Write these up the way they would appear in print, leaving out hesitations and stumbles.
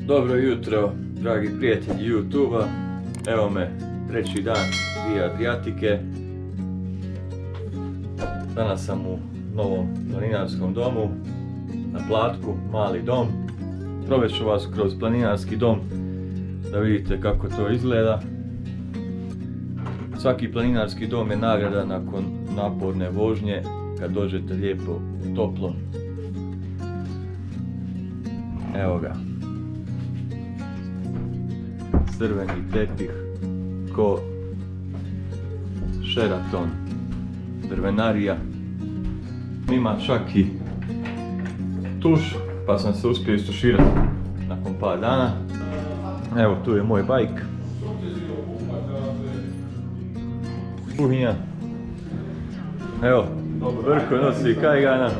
Dobro jutro, dragi prijatelji YouTube-a. Evo me, treći dan Via Adriatike. Danas sam u novom planinarskom domu, na Platku, mali dom. Provest ću vas kroz planinarski dom, da vidite kako to izgleda. Svaki planinarski dom je nagrada nakon naporne vožnje, kad dođete lijepo u toplo. Evo ga. Crveni tepih ko Sheraton, drvenarija. Ima čak i tuš, pa sam se uspio istuširati nakon par dana. Evo, tu je moj bajk. Kuhinja. Evo, Brko nosi kajgana.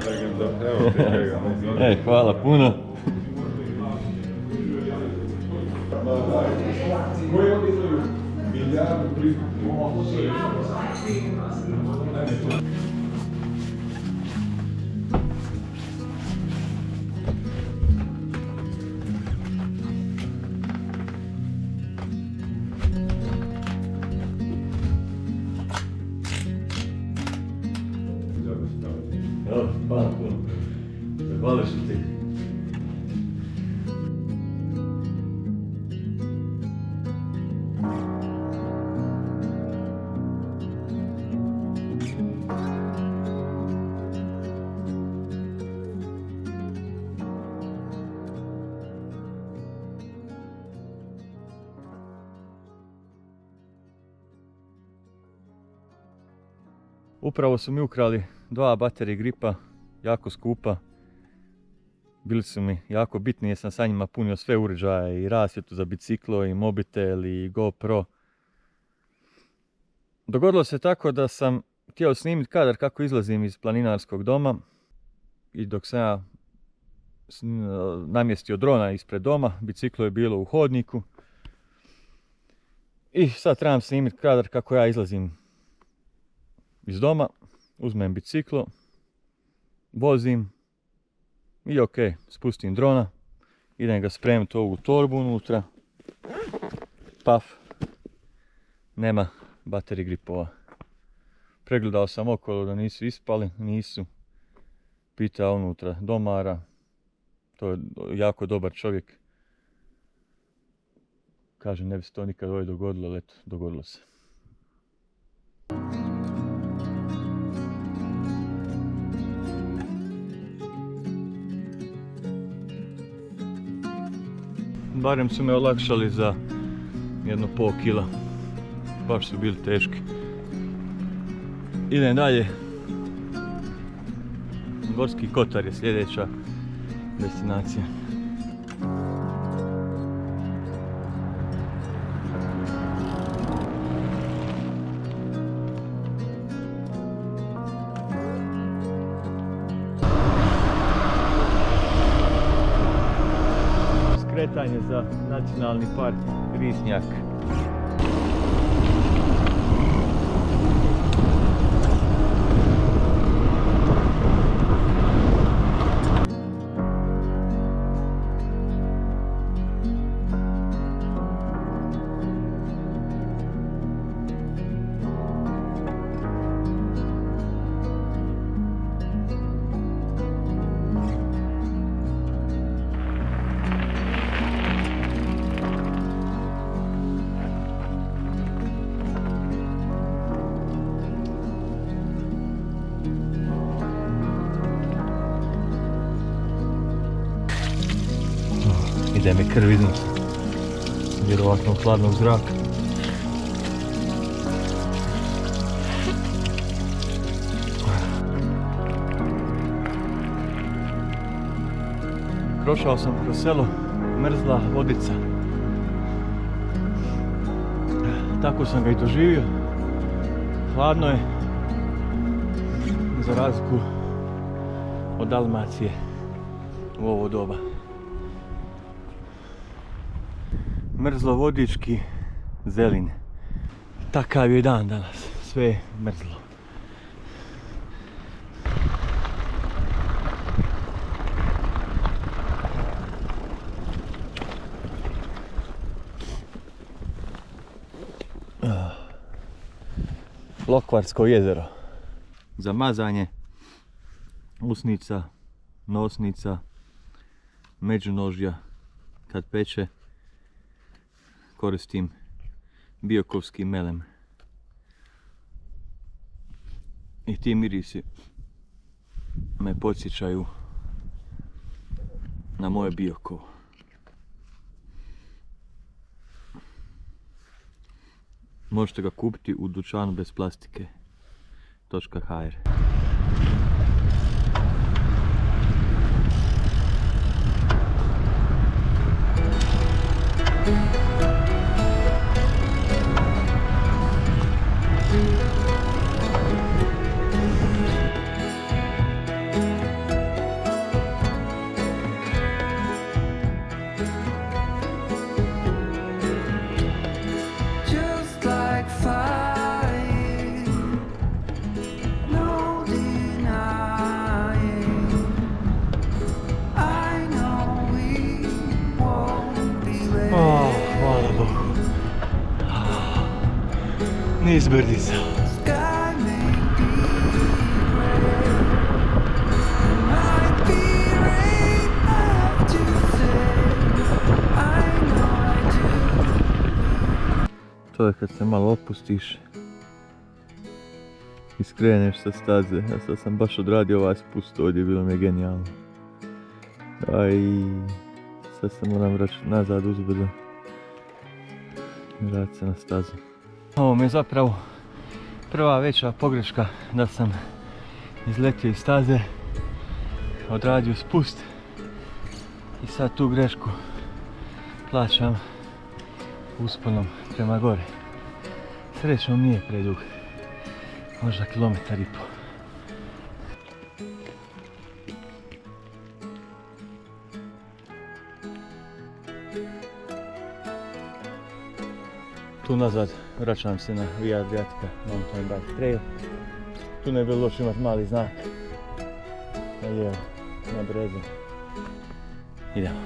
Hvala puno. Hvala puno. Hvala što ti. Upravo su mi ukrali 2 battery gripa, jako skupa. Bili su mi jako bitni jer sam sa njima punio sve uređaje, i rasvjetu za biciklo, i mobitel, i GoPro. Dogodilo se tako da sam htio snimiti kadar kako izlazim iz planinarskog doma, i dok sam ja namjestio drona ispred doma, biciklo je bilo u hodniku. I sad trebam snimiti kadar kako ja izlazim iz doma, uzmem biciklo, vozim i ok, spustim drona, idem ga spremiti ovu torbu unutra, paf, nema battery gripova. Pregledao sam okolo da nisu ispali, nisu. Pitao unutra domara, to je jako dobar čovjek. Kaže, ne bi se to nikad ovdje dogodilo, ali eto, dogodilo se. Barem su me olakšali za 1,5 kila. Baš su bili teški. Idem dalje. Gorski Kotar je sljedeća destinacija. Skretanje za nacionalni park Risnjak. Ide mi krv iz nosa, vjerovatno hladnog zraka. Prošao sam kroz selo, mrzla vodica. Tako sam ga i doživio. Hladno je, za razliku od Dalmacije u ovo doba. Mrzlovodički zelin. Takav je dan danas, sve je mrzlo. Lokvarsko jezero. Za mazanje usnica, nosnica, međunožja. Kad peče koristim biokovski melem. I ti mirisi me podsjećaju na moje Biokovo. Možete ga kupiti u dućanu bez plastike.hr. Niz brdica. To je kad se malo opustiš i skreneš sa staze. Ja sad sam baš odradio ovaj spust ovdje, bilo mi je genijalno. Aj, sad se moram vraćati nazad uzbrdo. Vratiti se na stazu. Ovo mi je zapravo prva veća pogreška da sam izletio iz staze, odradio spust i sad tu grešku plaćam usponom prema gore. Srećom nije predug, možda 1,5 km. Tu nazad vraćam se na Via Adriatica Mountain Bike Trail. Tu ne bi bilo loše imati mali znak na lijevo, na brezin. Idemo.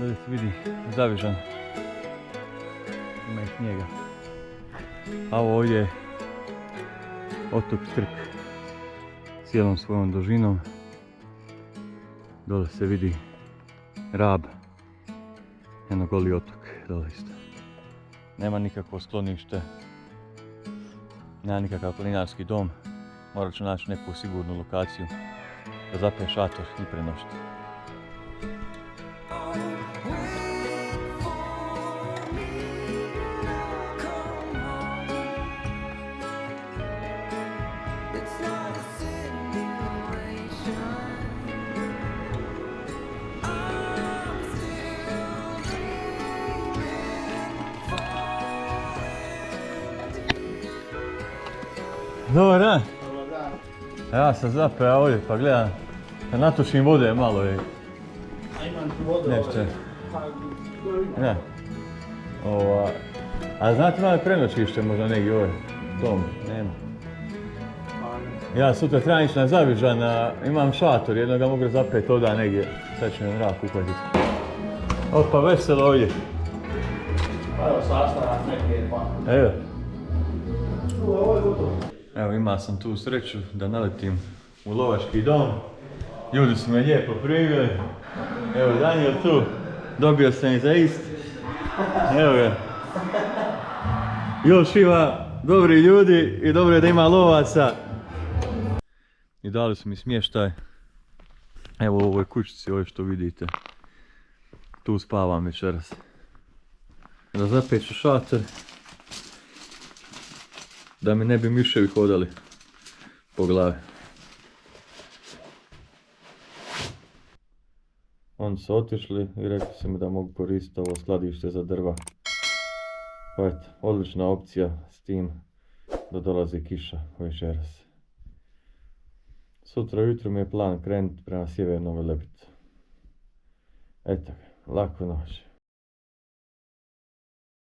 Ovdje se vidi Zavižan, ima i snijega. A ovo ovdje je otok Trk cijelom svojom dužinom. Dole se vidi Rab, jedno goli otok dole isto. Nema nikakvo sklonište, nema nikakav planinarski dom. Morat ću naći neku sigurnu lokaciju da zapijem šator i prenoćiti. Dobar dan. Dobar dan. Ja sam zapeo ovdje pa gledam da natušim vode malo i A imam tu vodu nešto. Pa, ima. Ne. A znate malo prenoćište možda negdje ovdje? Tom, nema. Pa ne. Ja sutra trebam ići na Zavižan, imam šator, jednoga mogu zapeti ovdje negdje. Sad će me mrak uhvatiti. Opa, veselo ovdje. Pa evo sastanak neke pa. Evo. Ovo je gotovo. Evo, imao sam tu sreću da naletim u lovački dom. Ljudi su me lijepo primili. Evo, Daniel tu. Dobio sam i za ist. Evo ga. Još ima dobri ljudi i dobro je da ima lovaca. I dali su mi smještaj. Evo u ovoj kućici, ovo što vidite. Tu spavam večeras. Da zapeću šator. Da mi ne bi miševi hodali po glavi. Oni su otišli i rekli su mi da mogu koristiti ovo skladište za drva. Pa eto, odlična opcija s tim da dolazi kiša večeras. Sutra ujutro mi je plan krenuti prema sjevernom Velebitu. Eto ga, laku noć.